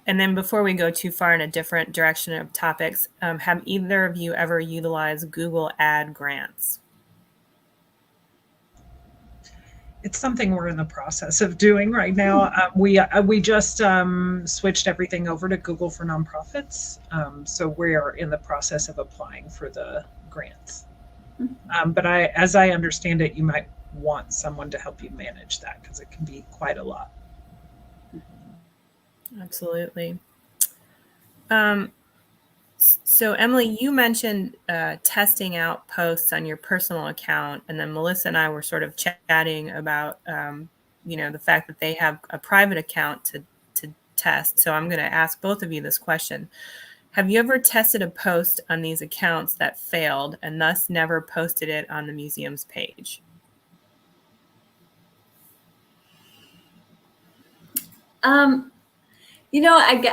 And then before we go too far in a different direction of topics, have either of you ever utilized Google Ad grants? It's something we're in the process of doing right now. We just switched everything over to Google for Nonprofits. So we are in the process of applying for the grants. But as I understand it, you might want someone to help you manage that because it can be quite a lot. Absolutely. So Emily, you mentioned testing out posts on your personal account, and then Melissa and I were sort of chatting about, the fact that they have a private account to test. So I'm going to ask both of you this question. Have you ever tested a post on these accounts that failed and thus never posted it on the museum's page?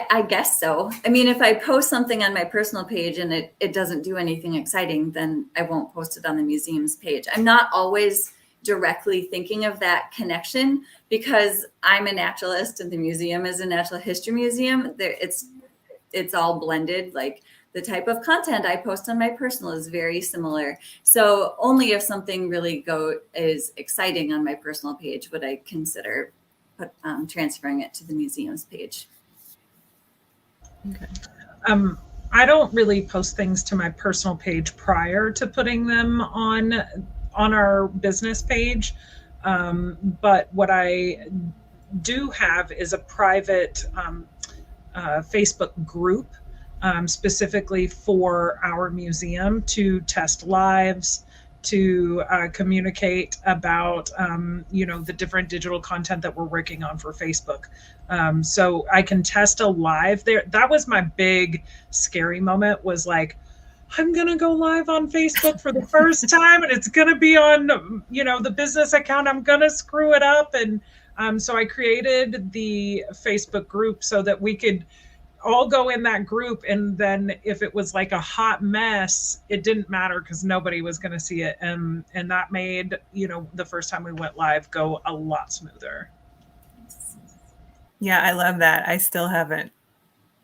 I guess so. I mean, if I post something on my personal page and it doesn't do anything exciting, then I won't post it on the museum's page. I'm not always directly thinking of that connection because I'm a naturalist and the museum is a natural history museum. It's all blended. Like the type of content I post on my personal is very similar. So only if something really is exciting on my personal page would I consider transferring it to the museum's page. Okay. I don't really post things to my personal page prior to putting them on our business page. But what I do have is a private Facebook group specifically for our museum to test lives, to communicate about, the different digital content that we're working on for Facebook. So I can test a live there. That was my big scary moment, was like, I'm going to go live on Facebook for the first time and it's going to be on, the business account. I'm going to screw it up. And so I created the Facebook group so that we could all go in that group, and then if it was like a hot mess, it didn't matter because nobody was going to see it, and that made the first time we went live go a lot smoother. Yeah, I love that. I still haven't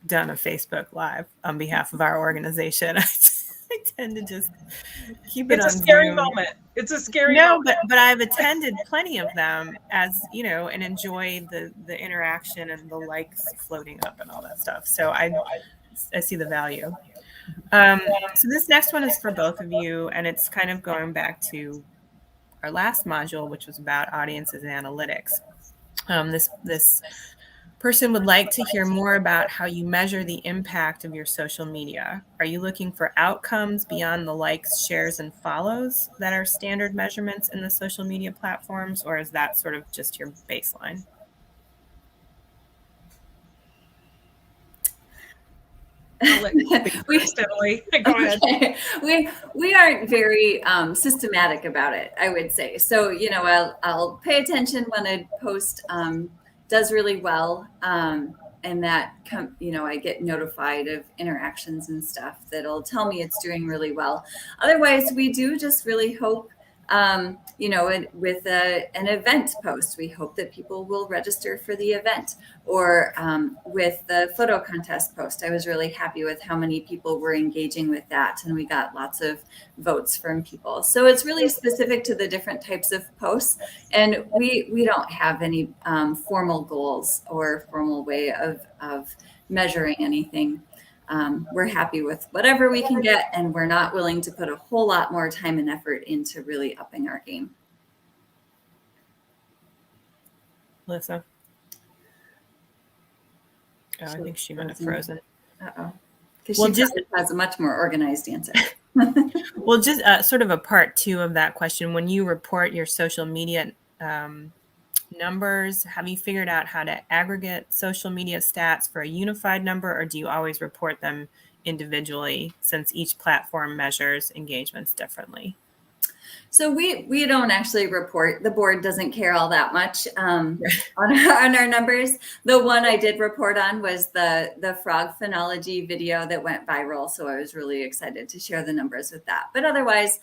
done a Facebook Live on behalf of our organization. I tend to just keep it It's on a scary Zoom. moment. It's a scary No, moment. but I've attended plenty of them, as you know, and enjoyed the interaction and the likes floating up and all that stuff. So I see the value. So this next one is for both of you, and it's kind of going back to our last module, which was about audiences and analytics. This person would like to hear more about how you measure the impact of your social media. Are you looking for outcomes beyond the likes, shares, and follows that are standard measurements in the social media platforms, or is that sort of just your baseline? I'll let you speak first, Emily. Go ahead. Okay. We aren't very systematic about it, I would say. So, you know, I'll pay attention when a post does really well, and that you know, I get notified of interactions and stuff that'll tell me it's doing really well. Otherwise, we do just really hope, you know, with an event post, we hope that people will register for the event. Or with the photo contest post, I was really happy with how many people were engaging with that, and we got lots of votes from people. So it's really specific to the different types of posts, and we don't have any formal goals or formal way of measuring anything. We're happy with whatever we can get, and we're not willing to put a whole lot more time and effort into really upping our game. Melissa? Oh, I think she might have frozen. Uh-oh. Because she just has a much more organized answer. Well, just sort of a part two of that question. When you report your social media numbers, have you figured out how to aggregate social media stats for a unified number, or do you always report them individually since each platform measures engagements differently? So we don't actually report. The board doesn't care all that much on our numbers. The one I did report on was the frog phonology video that went viral. So I was really excited to share the numbers with that. But otherwise,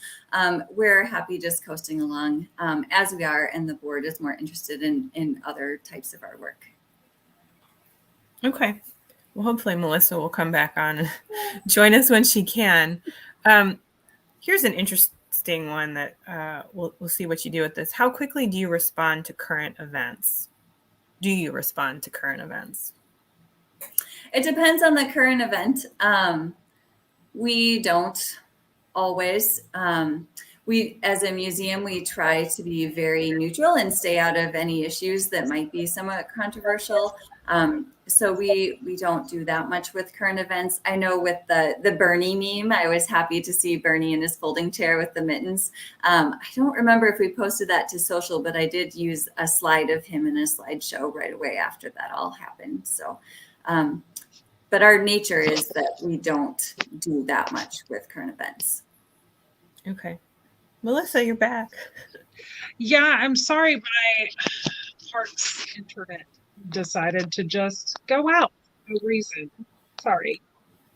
we're happy just coasting along as we are, and the board is more interested in other types of our work. Okay. Well, hopefully Melissa will come back on and join us when she can. Here's an interesting one that we'll see what you do with this. How quickly do you respond to current events? Do you respond to current events? It depends on the current event. We don't always. We, as a museum, we try to be very neutral and stay out of any issues that might be somewhat controversial. So we don't do that much with current events. I know with the Bernie meme, I was happy to see Bernie in his folding chair with the mittens. I don't remember if we posted that to social, but I did use a slide of him in a slideshow right away after that all happened. So, but our nature is that we don't do that much with current events. Okay. Melissa, you're back. Yeah, I'm sorry, my Parks internet decided to just go out for no reason. Sorry.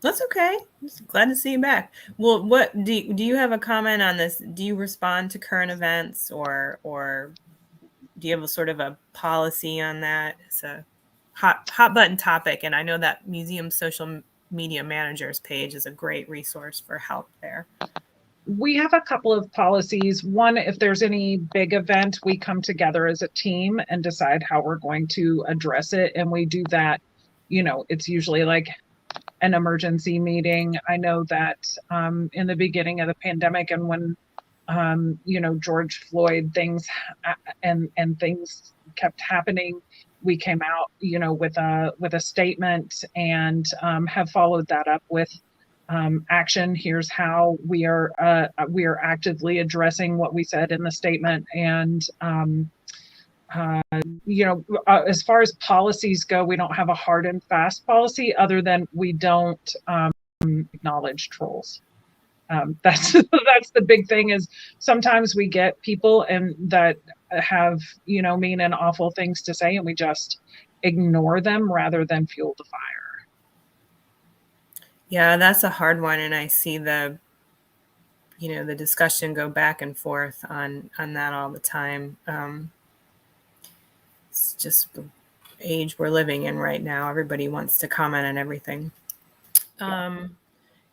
That's okay. Just glad to see you back. Well, what do you have a comment on this? Do you respond to current events, or do you have a sort of a policy on that? It's a hot button topic, and I know that museum social media managers page is a great resource for help there. We have a couple of policies. One, if there's any big event, we come together as a team and decide how we're going to address it. And we do that, you know, it's usually like an emergency meeting. I know that in the beginning of the pandemic, and when, you know, George Floyd things and things kept happening, we came out, you know, with a statement, and have followed that up with action. Here's how we are actively addressing what we said in the statement. And you know, as far as policies go, we don't have a hard and fast policy, other than we don't acknowledge trolls. That's the big thing. Is sometimes we get people and that have, you know, mean and awful things to say, and we just ignore them rather than fuel the fire. Yeah, that's a hard one, and I see the discussion go back and forth on that all the time. It's just the age we're living in right now. Everybody wants to comment on everything.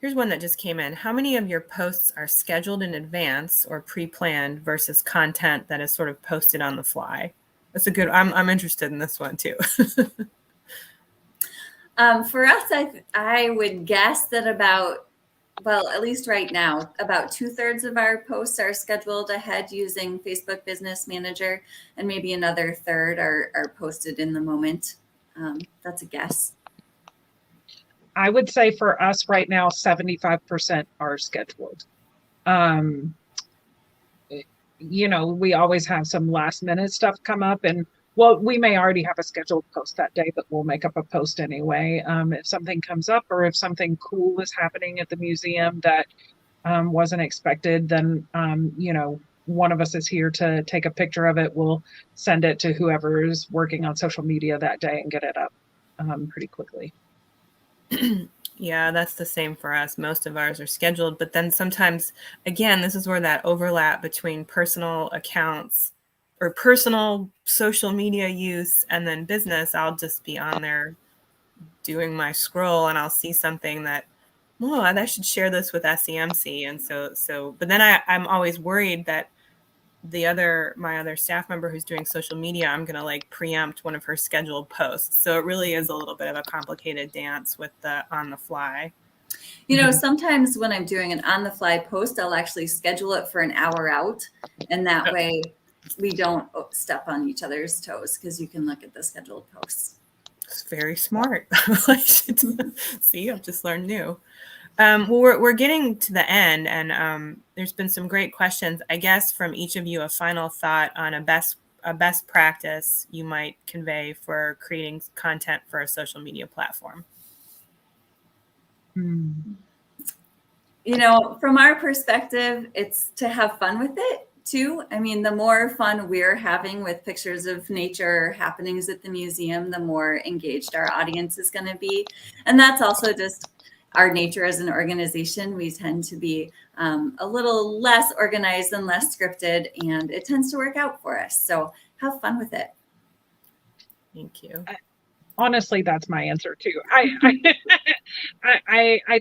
Here's one that just came in. How many of your posts are scheduled in advance or pre-planned versus content that is sort of posted on the fly? That's a good, I'm interested in this one too. For us, I would guess that at least right now, about 2/3 of our posts are scheduled ahead using Facebook Business Manager, and maybe another third are posted in the moment. That's a guess. I would say for us right now, 75% are scheduled. We always have some last minute stuff come up, and we may already have a scheduled post that day, but we'll make up a post anyway. If something comes up or if something cool is happening at the museum that wasn't expected, then, one of us is here to take a picture of it. We'll send it to whoever is working on social media that day and get it up pretty quickly. Yeah, that's the same for us. Most of ours are scheduled, but then sometimes, again, this is where that overlap between personal accounts or personal social media use and then business, I'll just be on there doing my scroll and I'll see something that, well, I should share this with SEMC. And but then I'm always worried that my other staff member who's doing social media, I'm going to like preempt one of her scheduled posts. So it really is a little bit of a complicated dance with the on the fly. Sometimes when I'm doing an on the fly post, I'll actually schedule it for an hour out. And that way we don't step on each other's toes because you can look at the scheduled posts. It's very smart. See, I've just learned new. Well, we're getting to the end, and there's been some great questions. I guess from each of you, a final thought on a best practice you might convey for creating content for a social media platform. From our perspective, it's to have fun with it too. I mean, the more fun we're having with pictures of nature happenings at the museum, the more engaged our audience is going to be. And that's also just our nature as an organization. We tend to be a little less organized and less scripted, and it tends to work out for us. So have fun with it. Thank you. Honestly, that's my answer too. I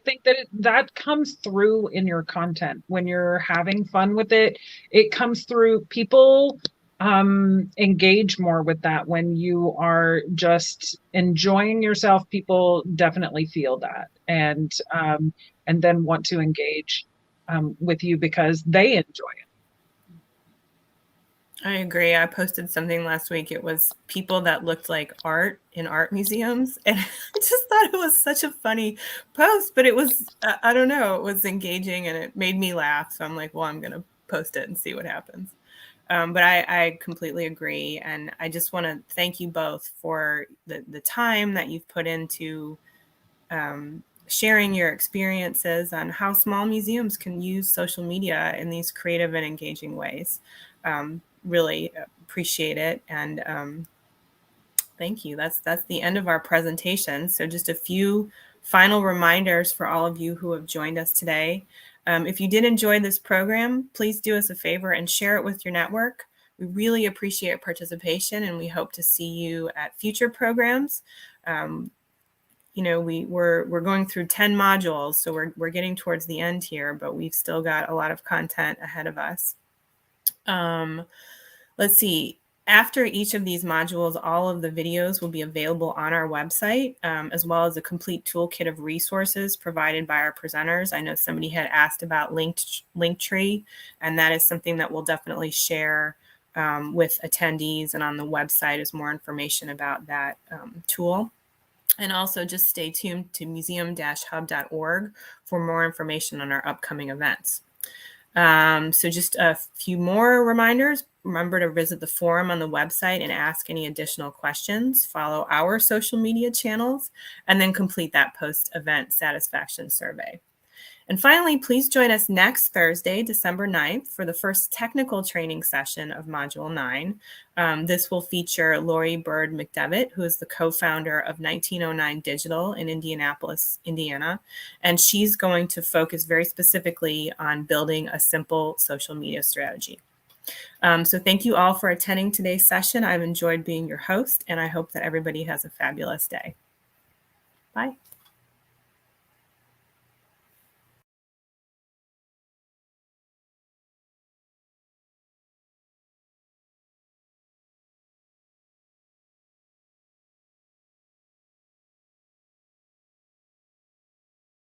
think that comes through in your content when you're having fun with it. It comes through. People engage more with that when you are just enjoying yourself. People definitely feel that, and then want to engage with you because they enjoy it. I agree. I posted something last week. It was people that looked like art in art museums. And I just thought it was such a funny post, but it was, I don't know, it was engaging and it made me laugh. So I'm like, well, I'm going to post it and see what happens. But I completely agree. And I just want to thank you both for the time that you've put into sharing your experiences on how small museums can use social media in these creative and engaging ways. Really appreciate it. And thank you. That's the end of our presentation. So just a few final reminders for all of you who have joined us today. If you did enjoy this program, please do us a favor and share it with your network. We really appreciate participation and we hope to see you at future programs. We're going through 10 modules, so we're getting towards the end here, but we've still got a lot of content ahead of us. Let's see. After each of these modules, all of the videos will be available on our website, as well as a complete toolkit of resources provided by our presenters. I know somebody had asked about Linktree, and that is something that we'll definitely share with attendees, and on the website is more information about that tool. And also just stay tuned to museum-hub.org for more information on our upcoming events. So just a few more reminders. Remember to visit the forum on the website and ask any additional questions. Follow our social media channels, and then complete that post-event satisfaction survey. And finally, please join us next Thursday, December 9th, for the first technical training session of Module 9. This will feature Lori Bird McDevitt, who is the co-founder of 1909 Digital in Indianapolis, Indiana. And she's going to focus very specifically on building a simple social media strategy. So thank you all for attending today's session. I've enjoyed being your host, and I hope that everybody has a fabulous day. Bye.